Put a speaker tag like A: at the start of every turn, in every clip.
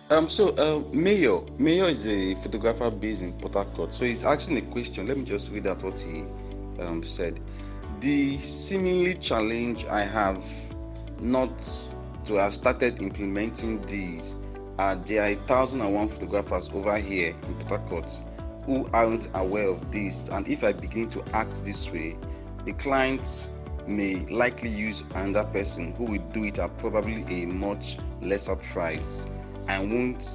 A: Mayor is a photographer based in Port Harcourt. So he's asking a question. Let me just read out what he said. The seemingly challenge I have not to have started implementing these are there are 1,001 photographers over here in Port Harcourt who aren't aware of this, and if I begin to act this way, the client may likely use another person who will do it at probably a much lesser price and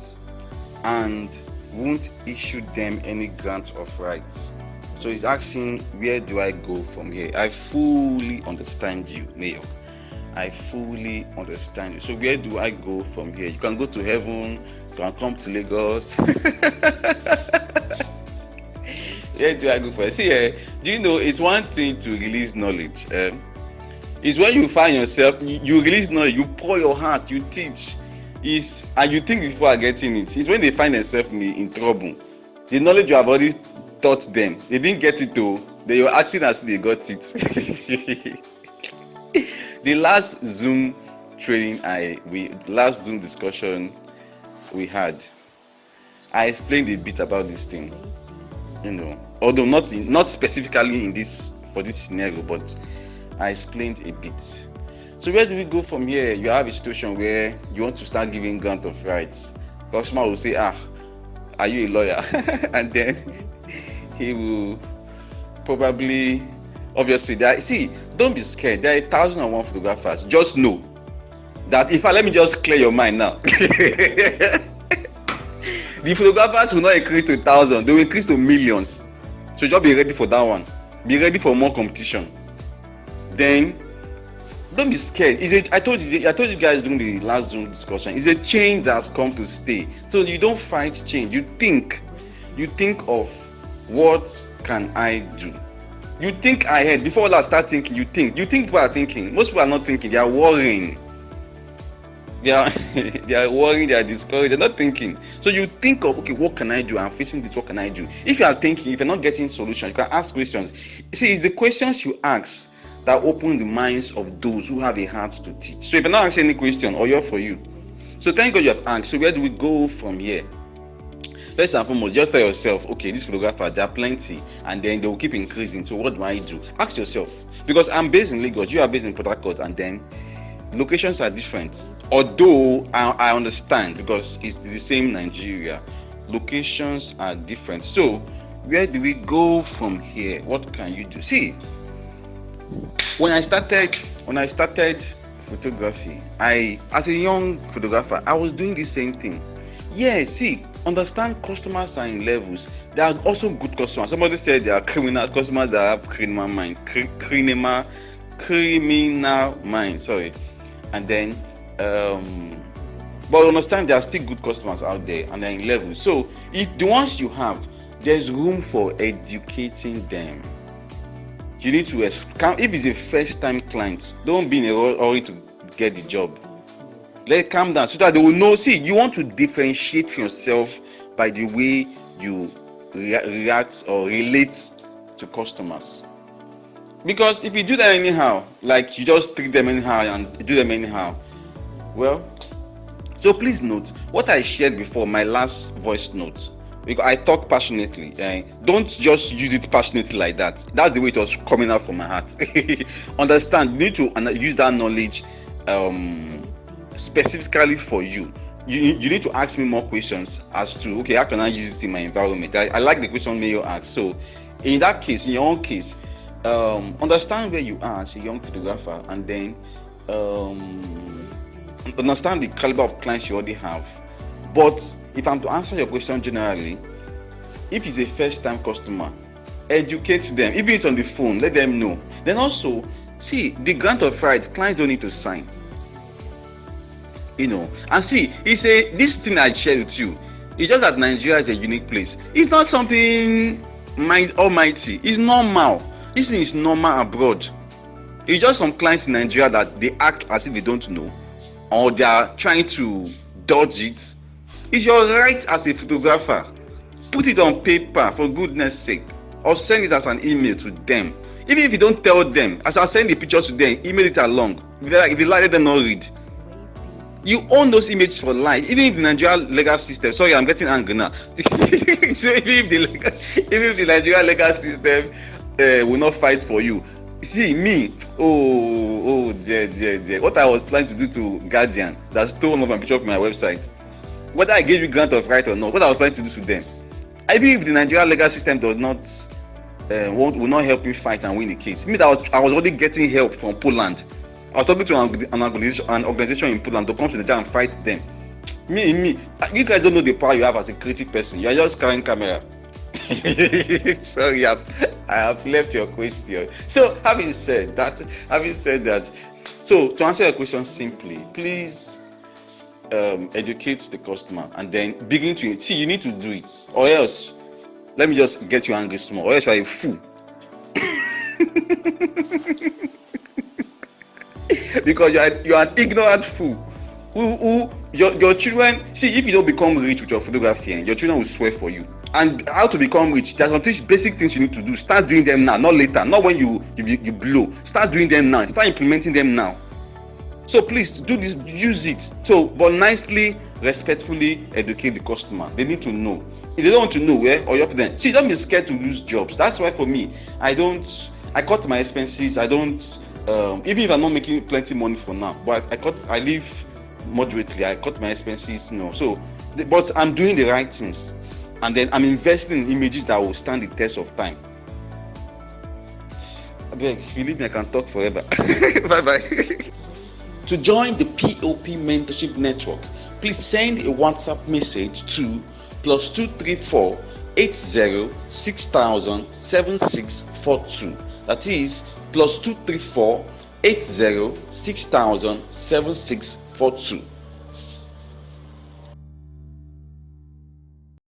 A: and won't issue them any grant of rights. So he's asking, where do I go from here? I fully understand you, Mayor. I fully understand you. So where do I go from here? You can go to heaven, you can come to Lagos. Where do I go from here? See, do you know it's one thing to release knowledge. It's when you find yourself, you release knowledge, you pour your heart, you teach. And you think people are getting it. It's when they find themselves in trouble. The knowledge you have already taught them, they didn't get it though. They were acting as if they got it. The last Zoom last Zoom discussion we had, I explained a bit about this thing. Although not specifically for this scenario, but I explained a bit. So where do we go from here? You have a situation where you want to start giving grant of rights. Customer will say, are you a lawyer? And then he will probably, obviously, don't be scared. There are 1,001 photographers. Just know that let me just clear your mind now. The photographers will not increase to 1,000, they will increase to millions. So just be ready for that one. Be ready for more competition. Then don't be scared. I told you guys during the last Zoom discussion, it's a change that's come to stay. So you don't fight change. You think of what can I do. You think ahead before you start thinking. You think people are thinking. Most people are not thinking. They are worrying. They are worrying. They are discouraged. They're not thinking. So you think of, okay, what can I do? I'm facing this. What can I do? If you are thinking, if you're not getting solutions, you can ask questions. See, it's the questions you ask that open the minds of those who have a heart to teach. So if you're not asking any question, or you're for you. So thank God you have asked. So where do we go from here? First and foremost, just tell yourself, okay, these photographers, there are plenty, and then they will keep increasing. So what do I do? Ask yourself, because I'm based in Lagos, you are based in Port Harcourt, and then locations are different. Although I understand, because it's the same Nigeria, locations are different. So where do we go from here? What can you do? See, when I started photography, as a young photographer, I was doing the same thing. Yeah, see, understand customers are in levels. There are also good customers. Somebody said there are criminal customers that have criminal mind. Sorry. And then but understand there are still good customers out there and they're in levels. So if the ones you have, there's room for educating them. You need to if it's a first-time client, don't be in a hurry to get the job. Let it calm down so that they will know. See, you want to differentiate yourself by the way you react or relate to customers. Because if you do that anyhow, like you just treat them anyhow and do them anyhow, well, so please note what I shared before, my last voice note. Because I talk passionately. Don't just use it passionately like that. That's the way it was coming out from my heart. Understand, you need to use that knowledge specifically for you. You need to ask me more questions as to, okay, how can I use this in my environment? I like the question Mayo asked. So in that case, in your own case, understand where you are as a young photographer, and then understand the caliber of clients you already have. But if I'm to answer your question generally, if it's a first-time customer, educate them. Even if it's on the phone, let them know. Then also, see, the grant of right, clients don't need to sign. And see, this thing I shared with you, it's just that Nigeria is a unique place. It's not something almighty. It's normal. This thing is normal abroad. It's just some clients in Nigeria that they act as if they don't know, or they are trying to dodge it. It's your right as a photographer. Put it on paper for goodness sake, or send it as an email to them. Even if you don't tell them, as I send the pictures to them, email it along. If you like, let them not read. You own those images for life, even if the Nigerian legal system. Sorry, I'm getting angry now. So even if the Nigerian legal system will not fight for you, see me. Dear. What I was planning to do to Guardian that stole one of my picture of my website, whether I gave you grant of right or not, what I was planning to do to them. Even if the Nigerian legal system does not will not help me fight and win the case. Me, that I was already getting help from Poland. I was talking to an organization in Poland to come to Nigeria and fight them. Me, you guys don't know the power you have as a creative person. You are just carrying camera. Sorry, I have left your question. So having said that, so to answer your question simply, please educate the customer and then begin to see. You need to do it, or else let me just get you angry small, or else you are a fool. Because you are an ignorant fool. Who your children, see, if you don't become rich with your photography, your children will swear for you. And how to become rich? There's some basic things you need to do. Start doing them now, not later, not when you blow. Start doing them now. Start implementing them now. So please do this, use it. So, but nicely, respectfully educate the customer. They need to know. If they don't want to know, or you have to then. See, don't be scared to lose jobs. That's why for me, I cut my expenses. I don't, even if I'm not making plenty money for now, but I live moderately. I cut my expenses, So, but I'm doing the right things, and then I'm investing in images that will stand the test of time. If you leave me, I can talk forever. Bye bye. To join the POP Mentorship Network, please send a WhatsApp message to +234 80 6000 7642. That is +234 80 6000 7642.